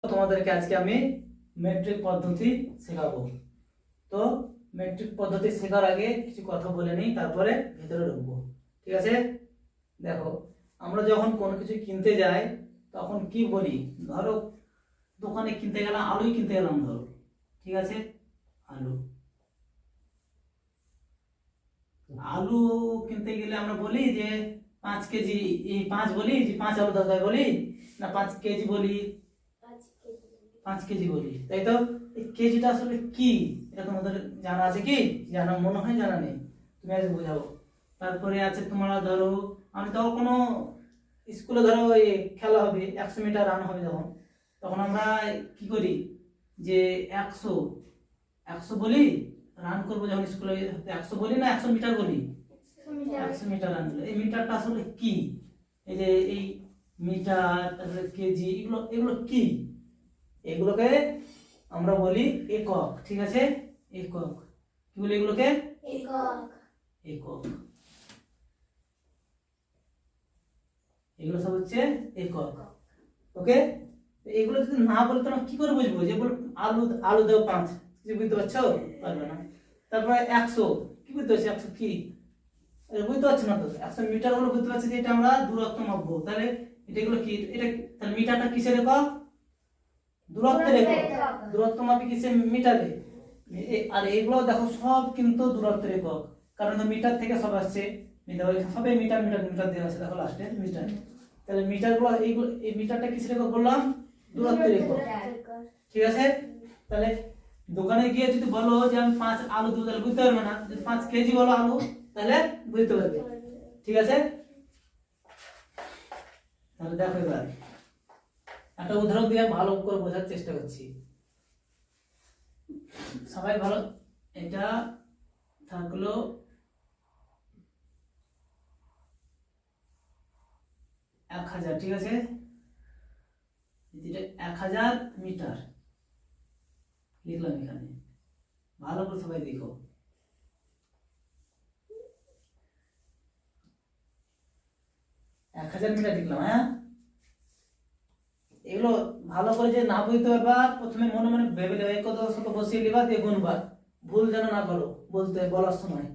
তোমাদেরকে আজকে আমি মেট্রিক পদ্ধতি শেখাবো। তো মেট্রিক পদ্ধতি শেখার আগে কিছু কথা বলে নিই, তারপরে ভেতরে ঢুকবো। ঠিক আছে? দেখো, আমরা যখন কোনো কিছু কিনতে যাই তখন কি বলি? ধরো দোকানে কিনতে গেলাম, আলুই কিনতে গেলাম, ধরো, ঠিক আছে, আলু আলু কিনতে গেলে আমরা বলি যে 5 কেজি, এই 5 বলি যে 5 আলু দরকার বলি, না 5 কেজি বলি? 5 কেজি বলি, তাই তো? এই কেজিটা আসলে কি এটা তোমাদের জানা আছে কি? জানা মনে হয় জানা নেই, তুমি আজ বোঝাবো। তারপরে আছে তোমরা ধরো, আমি তো কোনো স্কুলে ধরো ওই খেলা হবে, 100 মিটার রান হবে, যখন তখন আমরা কি করি যে 100 বলি, রান করবো যখন স্কুলে, 100 বলি না 100 মিটার বলি? 100 মিটার রান বলি। এই মিটারটা আসলে কি? এই যে এই মিটার, তারপরে কেজি, এগুলো এগুলো কি? এগুলোকে আমরা বলি একক। ঠিক আছে? একক। কি বলি এগুলোকে? একক। একক। এগুলো সব হচ্ছে একক। ওকে? এগুলো যদি না বলে তোমরা কি করে বুঝবো যে বল আলু আলু দাও 5, কিছু বুঝতে পারছো? পারবে না। তারপরে 100, কি বুঝতে পারছো 100 কি? বুঝতে পারছো না তো? 100 মিটার গুলো বুঝতে পারছি যে এটা আমরা দূরত্ব মাপবো, তাহলে এটা এগুলো কি? এটা তাহলে মিটারটা কিসের একক? দূরত্বের একক। দূরত্ব মাপি কিসে? মিটারে। আর এগুলো দেখো সব কিন্তু দূরত্বের একক, কারণ মিটার থেকে সব আসছে। সবাই মিটার মিটার মিটার দেওয়া আছে, দেখো লাস্টে মিটার। তাহলে মিটার গুলো, এইগুলো, এই মিটারটা কিসের একক বললাম? দূরত্বের একক। ঠিক আছে? তাহলে দোকানে গিয়ে যদি বলো যে আমি 5 আলু দেবো, তাহলে বুঝতে পারবে না। যদি 5 কেজি বলো আলু, তাহলে বুঝতে পারবে। ঠিক আছে? তাহলে দেখো এবার একটা উদাহরণ দিয়ে ভালো করে বোঝার চেষ্টা করছি, সবাই ভালো। এটা থাকলো 1000, ঠিক আছে? এটা 1000 মিটার লিখলাম এখানে, ভালো করে সবাই দেখো। 1000 মিটার লিখলাম, হ্যাঁ? এগুলো ভালো করে যে না বুঝতে পারবা, প্রথমে মনে মনে ভেবে নেবে, কত শত বসিয়ে লিবা, দিয়ে গুনবা, ভুল যেন না করো বলার সময়।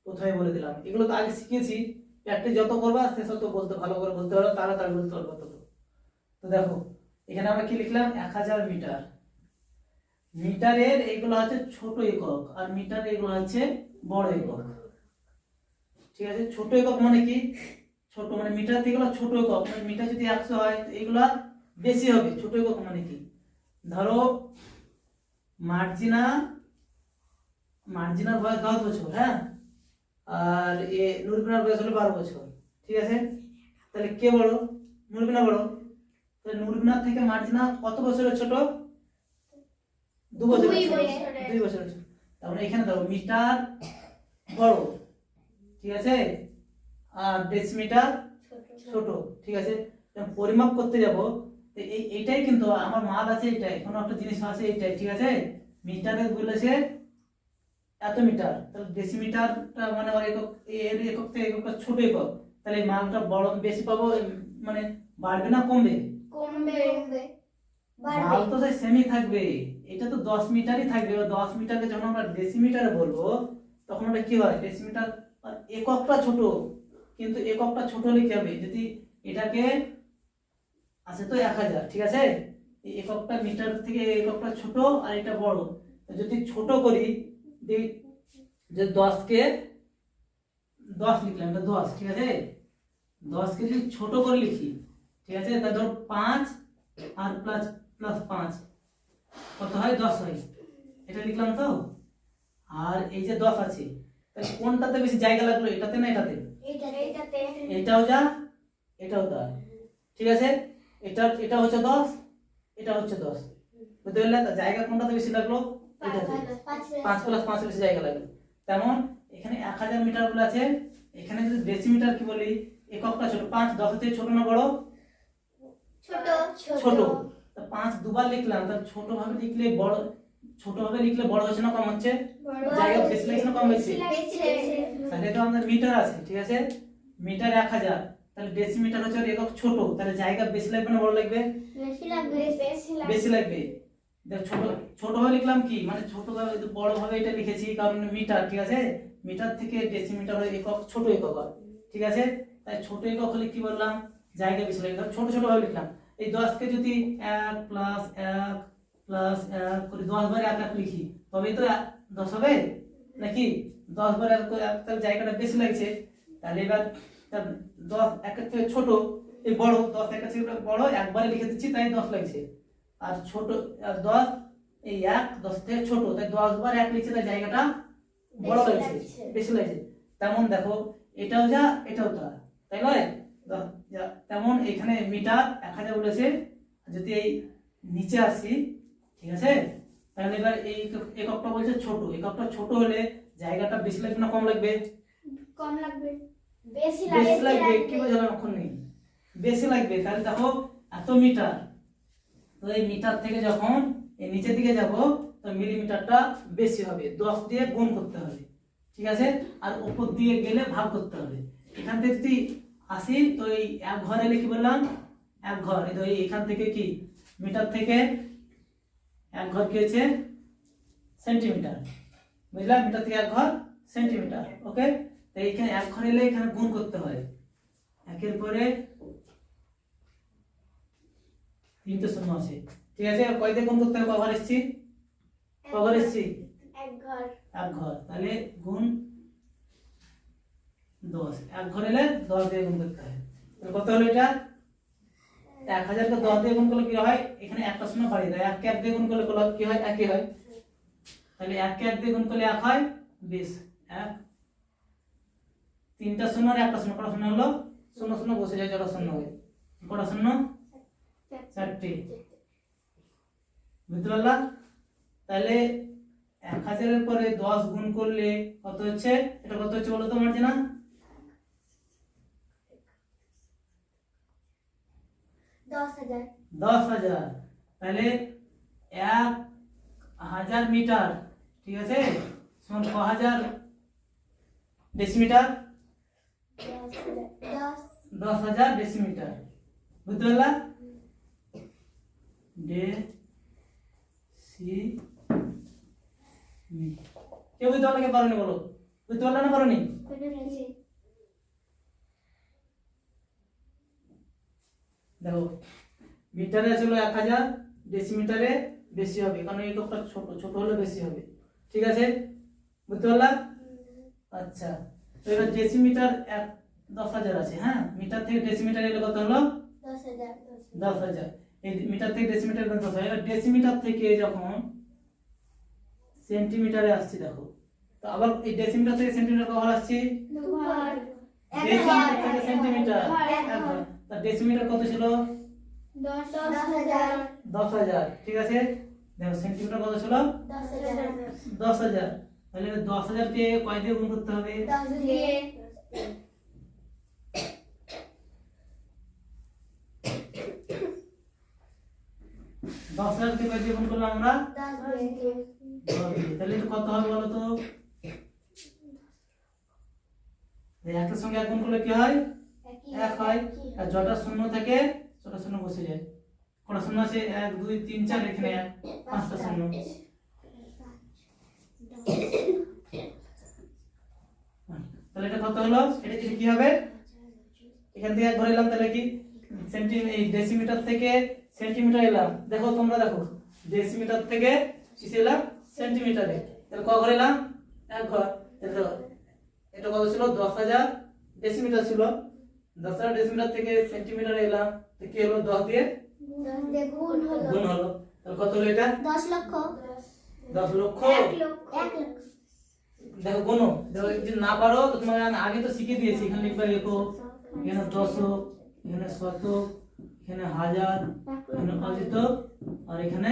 প্রথমে বলে দিলাম, এগুলো তো আগে শিখেছি, প্র্যাকটিস যত করবা সে তত বলতে ভালো করে বলতে পারো, তাড়াতাড়ি বলতে পারবো তত। তো দেখো এখানে আমরা কি লিখলাম? 1000 মিটার। মিটারের এগুলো হচ্ছে ছোট একক, আর মিটার এগুলো হচ্ছে বড় একক। ঠিক আছে? ছোট একক মানে কি? ছোট মানে মিটার থেকে ছোট একক, মানে মিটার যদি 100 হয় তো এগুলা বেশি হবে। ছোট একক মানে কি? ধরো মার্জিনার বয়স 10 বছর, হ্যাঁ, আর নুরবিনার বয়স হলো 12 বছর। ঠিক আছে? তাহলে কে বড়? নুরবিনা বড়। তাহলে নুরবিনার থেকে মার্জিনা কত বছরের ছোট? 2 বছরের ছোট। 2 বছরের ছোট। তাহলে এখানে ধরো মিটার বড়, ঠিক আছে, আর ডেসিমিটার ছোট। ঠিক আছে? পরিমাপ করতে যাব, এইটাই কিন্তু আমার মাল আছে, এইটাই কোনো একটা জিনিস আছে, এইটাই। ঠিক আছে? মিটারে বলেছে এত মিটার, তাহলে ডেসিমিটারটা মানে ওর একক, এর একক থেকে এককটা ছোট একক, তাহলে এই মালটা বড় বেশি পাবো, মানে বাড়বে না কমবে? কমবে। মাল তো সেই সেমই থাকবে, এটা তো 10 মিটারই থাকবে। এবার 10 মিটারকে যখন আমরা ডেসিমিটারে বলবো, তখন ওটা কি হয়? ডেসিমিটার এককটা ছোট, কিন্তু এককটা ছোট হলে কি হবে? যদি এটাকে আছে তো 1000, ঠিক আছে, এই এককটা মিটার থেকে এককটা ছোট আর এটা বড়, যদি ছোট করি, যে 10 কে 10 লিখলাম, এটা 10, ঠিক আছে? 10 কে যদি ছোট করে লিখি, ঠিক আছে, তা ধর 5 আর প্লাস প্লাস 5 কত হয়? 10 হয়। এটা লিখলাম তো। আর এই যে 10 আছে, তাহলে কোনটাতে বেশি জায়গা লাগলো? এটাতে না এটাতে? এইটাতে। এটাও যা, এটাও তা। ঠিক আছে? এটা হচ্ছে 10, এটা হচ্ছে 10, বুঝতে পারলে? জায়গা কোনটাতে বেশি লাগলো? এটাতে। 5 প্লাস 5 বেশি জায়গা লাগলো। তেমন এখানে 1000 মিটার বলে আছে, এখানে যদি ডেসিমিটার কি বলি? এককটা ছোট। 5 10 থেকে ছোট না বড়? ছোট। ছোট। তো 5 দুবার লিখলাম, তাহলে ছোট ভাবে লিখলে বড়, ছোট ভাবে লিখলে বড় হচ্ছে না কম হচ্ছে? জায়গা বেশি লাগছে না কম হচ্ছে? তাহলে তো আমাদের মিটার আছে, ঠিক আছে? মিটার 1000, তাহলে ডেসিমিটার হচ্ছে ওর একক ছোট, তাহলে জায়গা বেশি লাগবে না বড় লাগবে? বেশি লাগবে বেশি লাগবে। দেখ ছোট ছোট ভাবে লিখলাম কি মানে ছোট ভাবে বড় ভাবে এটা লিখেছি কারণ মিটার, ঠিক আছে? মিটার থেকে ডেসিমিটার হয় একক, ছোট একক হয়, ঠিক আছে? তাই ছোট একক হলে কি বললাম জায়গা বেশি লাগবে, ছোট ছোট ভাবে লিখলাম। এই 10 কে যদি 1 প্লাস 1 প্লাস 1 করে 10 বার 1 1 লিখি তবেই তো 10 হবে নাকি? 10 বার 1 করে তাহলে জায়গাটা বেশি লাগছে। তাহলে এবার 10 1 এর থেকে ছোট, এই বড় 10 1 এর থেকে বড় একবারে লিখে দিচ্ছি তাই 10 লাগছে। আর ছোট আর 10 এই 1 10 থেকে ছোট তাই 10 বার 1 লিখছে তাই জায়গাটা বড় বেশি লাগছে, লাগছে। বেশি লাগছে। তেমন দেখো এটাও যা এটাও তা, তাই নয়? তেমন এখানে মিটার 1000 বলেছে, যদি এই নিচে আসি, ঠিক আছে? তাহলে এবার এই এককটা বলছে ছোট, এককটা ছোট হলে জায়গাটা বেশি লাগবে না কম লাগবে? কম লাগবে বেশি বেশি লাগবে। লাগবে কি বোঝালাম এখন নেই? বেশি লাগবে। তাহলে দেখো এত মিটার, তো এই মিটার থেকে যখন এই নিচের দিকে যাব তো মিলিমিটারটা বেশি হবে, 10 দিয়ে গুণ করতে হবে, ঠিক আছে? আর উপর দিয়ে গেলে ভাগ করতে হবে। এখান থেকে যদি আসি তো এই এক ঘর এলে কি বললাম এক ঘর, এই তো এখান থেকে কি মিটার থেকে এক ঘর কি হচ্ছে সেন্টিমিটার, বুঝলাম? মিটার থেকে এক ঘর সেন্টিমিটার, ওকে? তো এইখানে এক ঘর এলে এখানে গুণ করতে হয়, একের পরে 3টে শূন্য আছে, ঠিক আছে? আর কয় দিয়ে গুণ করতে হবে? কবার এসেছি কবার এসেছি এক ঘর এক ঘর, তাহলে গুণ 10, এক ঘর এলে 10 দিয়ে গুণ করতে হয়। তাহলে কত হলো এটা? 1000 কে 10 দিয়ে গুণ করলে কি হয়? এখানে একটা শূন্য বাড়িয়ে দেয়, 1 কে 1 দিয়ে গুণ করলে কি হয়? একই হয়। তাহলে 1 কে 1 দিয়ে গুণ করলে 1 হয় 20, 1 3টা শূন্য আর একটা শূন্য, কটা শূন্য হলো? শূন্য শূন্য বসে যায়, যটা শূন্য হয় কটা শূন্য? 4টে, বুঝতে পারলা? তাহলে 1000 এর পরে 10 গুণ করলে কত হচ্ছে? এটা কত হচ্ছে বলো তো মার্জিনা? 10,000 10,000। তাহলে 1000 মিটার, ঠিক আছে, সমান ক হাজার ডেসিমিটার? 10,000 ডেসিমিটার, বুঝতে পারলা? কেউ বুঝতে পারলে? কে পারোনি বলো? বুঝতে পারলে না পারোনি? দেখো মিটারে ছিল 1000, ডেসিমিটারে বেশি হবে কারণ এই এককটা ছোট, ছোট হলে বেশি হবে, ঠিক আছে? বুঝতে পারলা? আচ্ছা, তো এবার ডেসিমিটার 10,000 আছে, হ্যাঁ? মিটার থেকে ডেসিমিটার এলে কত হলো? 10,000। এই মিটার থেকে ডেসিমিটার কত হয়? এবার ডেসিমিটার থেকে যখন সেন্টিমিটারে আসছি দেখো, তো আবার এই ডেসিমিটার থেকে সেন্টিমিটার কখন আসছি? ডেসিমিটার থেকে সেন্টিমিটার এক ঘর। তা ডেসিমিটার কত ছিল? 10,000, ঠিক আছে? দেখো সেন্টিমিটার কত ছিল? 10,000। তাহলে 10,000 কে কয় দিয়ে গুণ করতে হবে? 10,000 কে কয় দিয়ে গুণ করলাম আমরা? 10 দিয়ে। তাহলে এটা কত হবে বলো তো? এই একের সঙ্গে এক গুণ করলে কি হয়? 1 হয়। আর যটা শূন্য থাকে ছটা শূন্য বসে যায়, কটা শূন্য আছে? 1 2 3 4, এখানে 1, 5টা শূন্য। তাহলে এটা কত হলো? এটা কি হবে? এখান থেকে এক ঘর এলাম, তাহলে কি এই ডেসিমিটার থেকে সেন্টিমিটার এলাম। দেখো তোমরা দেখো ডেসিমিটার থেকে কিসে এলাম? সেন্টিমিটারে। তাহলে ক ঘর এলাম? এক ঘর। তাহলে এটা কত ছিল? 10,000 ডেসিমিটার ছিল। 10,000 ডেসিমিটার থেকে সেন্টিমিটারে এলাম, তো কি হলো? 10 দিয়ে গুণ গুণ হলো। তাহলে কত হলো এটা? 10 লক্ষ 10 লক্ষ। 1 লক্ষ দেখো গুণ, দেখো যদি না পারো তো তোমার আগে তো শিখিয়ে দিয়েছি, এখানে লিখবে একক, এখানে দশক, এখানে শতক, এখানে হাজার, এখানে অযুত, আর এখানে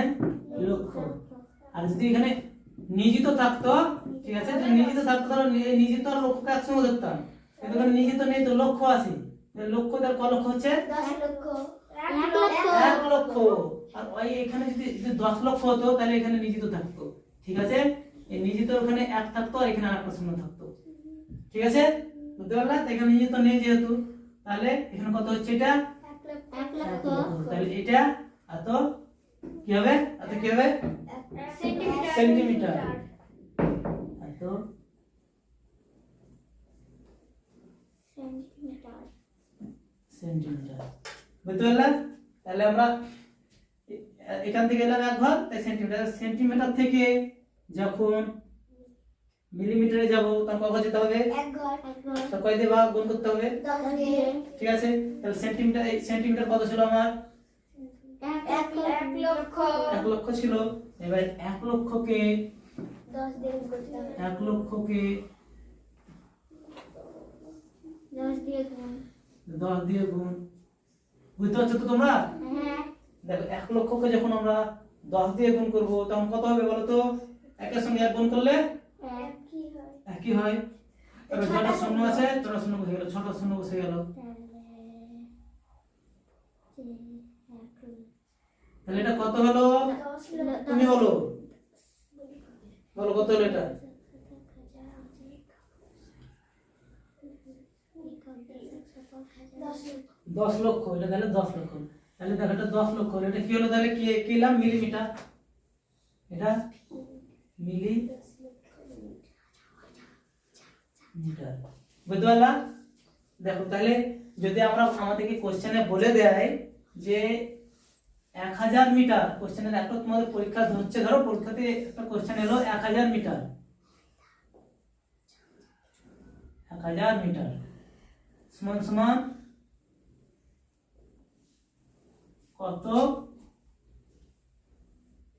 লক্ষ। আর যদি এখানে নিযুত থাকতো, ঠিক আছে, যদি নিযুত থাকতো তাহলে নিযুত আর লক্ষকে একসঙ্গে ধরতাম, কিন্তু এখানে নিযুত নেই তো লক্ষ আছে। লক্ষ তার ক লক্ষ হচ্ছে? 10 লক্ষ 1 লক্ষ। আর ওই এখানে যদি 10 লক্ষ হতো তাহলে এখানে নিযুত থাকতো, ঠিক আছে? এই নিযুত ওখানে 1 থাকতো আর এখানে আরেকটা শূন্য থাকতো, ঠিক আছে? বুঝতে পারলা? তো এখানে নিযুত নেই যেহেতু, তাহলে এখানে কত হচ্ছে এটা? এক এক লক্ষ লক্ষ। তাহলে এটা এত কি হবে? এত কি হবে? সেন্টিমিটার। এত সেন্টিমিটার। সেন্টিমিটার। বুঝতে পারলাম? তাহলে আমরা এখান থেকে এলাম এক ঘর, তাই সেন্টিমিটার। সেন্টিমিটার থেকে যখন মিলিমিটারে যাব তখন কত যেতে হবে? এক ঘর তো কয় দিয়ে ভাগ গুণ করতে হবে? 10 দিয়ে ঠিক আছে। তাহলে সেন্টিমিটার, এই সেন্টিমিটার কত ছিল আমার? এক লক্ষ 1 লক্ষ ছিল। এবার 1 লক্ষকে 10 দিয়ে গুণ করতে হবে। 1 লক্ষকে 10 দিয়ে গুণ। 10 দিয়ে গুণ। বুঝতে পারছো তো তোমরা? হ্যাঁ দেখো 1 লক্ষকে যখন আমরা 10 দিয়ে গুণ করব তখন কত হবে বলো তো? একের সঙ্গে এক গুণ করলে একই হয়। একই হয়। এবার যটা শূন্য আছে তটা শূন্য বসে গেল, ছটা শূন্য বসে গেল। তাহলে এটা কত হলো? তুমি বলো, বলো কত হলো এটা? 10 লক্ষ। এটা তাহলে 10 লক্ষ। তাহলে দেখো এটা 10 লক্ষ হলো। এটা কি হলো তাহলে? কি কি এলাম? মিলিমিটার। এটা মিলি মিটার। বুঝতে পারলা? দেখো তাহলে যদি আমরা আমাদেরকে কোশ্চেনে বলে দেয় যে 1000 মিটার, কোশ্চেনের একটা তোমাদের পরীক্ষা হচ্ছে, ধরো পরীক্ষাতে একটা কোশ্চেন এলো 1000 মিটার, 1000 মিটার সমান সমান কত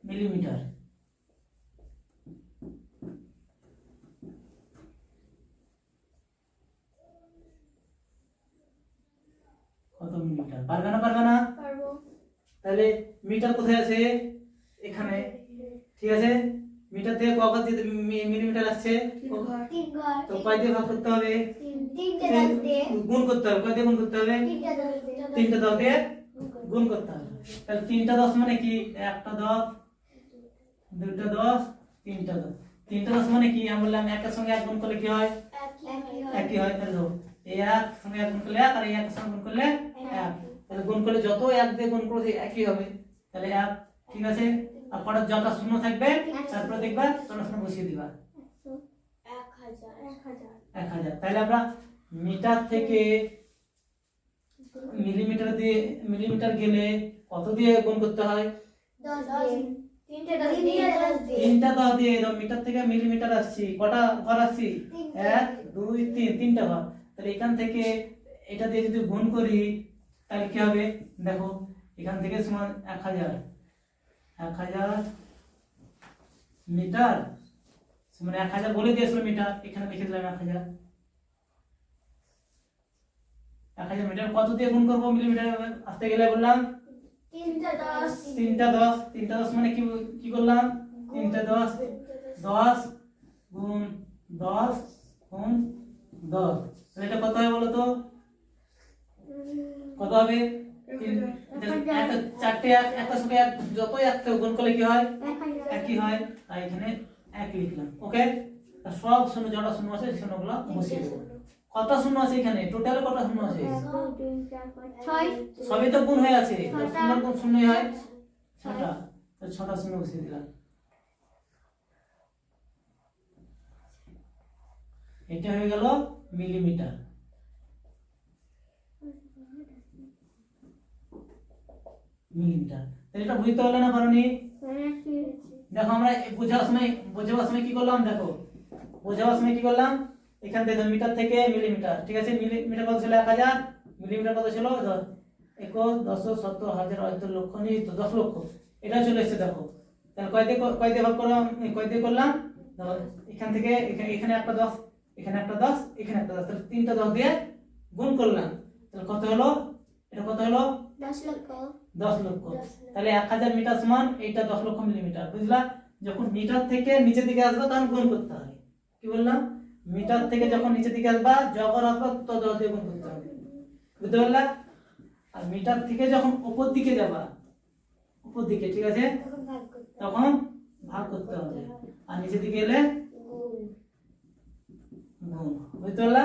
মিলিমিটার? কত মিলিমিটার? পারবে না? পারবে না? পারবো। তাহলে মিটার কোথায় আছে? এখানে। ঠিক আছে। মিটার থেকে কত মিলিমিটার আসছে? 3 ঘর তো কয় দিয়ে ভাগ করতে হবে? 3টে 10 দিয়ে গুণ করতে হবে। কয় দিয়ে গুণ করতে হবে? 3টে 10 দিয়ে 3টা 10 দিয়ে গুণ করতে হবে। তাহলে 3টা 10 মানে কি? একটা 10, দুইটা 10, তিনটা 10। 3টা 10 মানে কি? আমরা বললাম একের সঙ্গে এক গুণ করলে কি হয়? একই হয়। একই হয়। তাহলে ধরো এই এক সঙ্গে এক গুণ করলে এক, আর এই এক সঙ্গে গুণ করলে এক। তাহলে গুণ করলে যত এক দিয়ে গুণ করো সেই একই হবে। তাহলে এক। ঠিক আছে। আর পরে যত শূন্য থাকবে তারপরে দেখবা তোমরা শূন্য বসিয়ে দিবা। 1000। তাহলে আমরা মিটার থেকে মিলিমিটার গেলে কত দিয়ে গুণ করতে হয়? 10 দিয়ে 3টে 10 দিয়ে 10 দিয়ে 3টা 10 দিয়ে। ধরো মিটার থেকে মিলিমিটার আসছি, কটা ঘর আসছি? 1 2 3, 3টা ঘর। তাহলে এখান থেকে এটা দিয়ে যদি গুণ করি তাহলে কি হবে? দেখো এখান থেকে সমান 1000 মিটার মানে 1000 বলে দিয়েছিল মিটার, এখানে লিখে দিলাম 1000 মিটার। কত দিয়ে গুণ করবো মিলিমিটার আসতে গেলে? বললাম 3টে 10 3টা 10 মানে কি কি করলাম? 3টা 10 গুণ 10 গুণ 10। তাহলে এটা কত হবে বলো তো? কত হবে? চারটে একটা সঙ্গে এক, যত একটা গুণ করলে কি হয়? একই হয়। আর এখানে এক লিখলাম। ওকে। সব শূন্য, যটা শূন্য আছে শূন্যগুলো বসিয়ে দেবো। কত শূন্য আছে এখানে? টোটাল কত শূন্য আছে? 6 সবই তো গুণ হয়ে আছে। তো শূন্য গুণ শূন্যই হয় 6টা। তো 6টা শূন্য বসিয়ে দিলাম। এটা হয়ে গেল মিলিমিটার। মিলিমিটার। এটা বুঝতে পারলে না? পারোনি? দেখো আমরা বোঝাবার সময় কি করলাম? দেখো বোঝাবার সময় কি করলাম? এখান থেকে মিটার থেকে মিলিমিটার। ঠিক আছে। মিলিমিটার কত ছিল? 1000। মিলিমিটার কত ছিল? 10। 1 10 100 1000 হয়তো লক্ষ নেই তো 10 লক্ষ। এটা চলে এসেছে। দেখো তাহলে কয় দিয়ে ভাগ করলাম? কয় দিয়ে করলাম? দেখো এখান থেকে এখানে একটা 10, এখানে একটা 10, এখানে একটা 10। তাহলে 3টা 10 দিয়ে গুণ করলাম। তাহলে কত হলো? এটা কত হলো? 10 লক্ষ 10 লক্ষ। তাহলে 1000 মিটার সমান এইটা 10 লক্ষ মিলিমিটার। বুঝলা? যখন মিটার থেকে নিচের দিকে আসবে তখন গুণ করতে হবে। কি বললাম? মিটার থেকে যখন নিচের দিকে আসবা যখন আসবা তো 10 দিয়ে গুণ করতে হবে। বুঝতে পারলা? আর মিটার থেকে যখন উপর দিকে যাবা, উপর দিকে, ঠিক আছে, তখন ভাগ করতে হবে। আর নিচের দিকে এলে গুণ। বুঝতে পারলা?